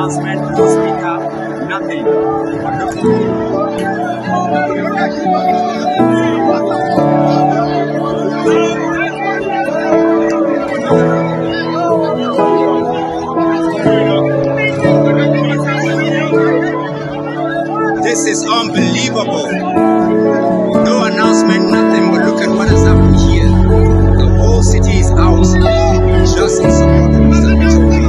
announcement, no speaker, nothing. This is unbelievable. No announcement, nothing, but look at what has happened here. The whole city is out, just in support of Mr. PeterObi.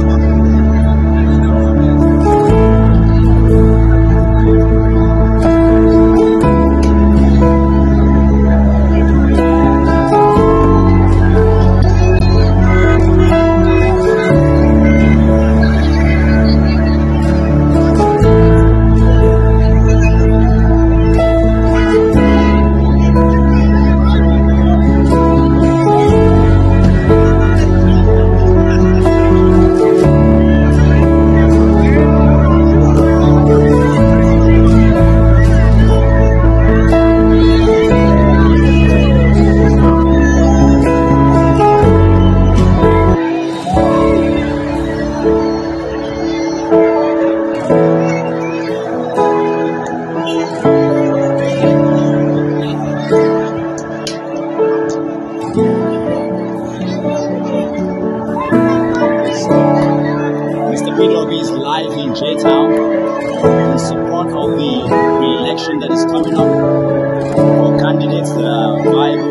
PeterObi is live in J-Town in support of the re-election that is coming up for candidates that are viable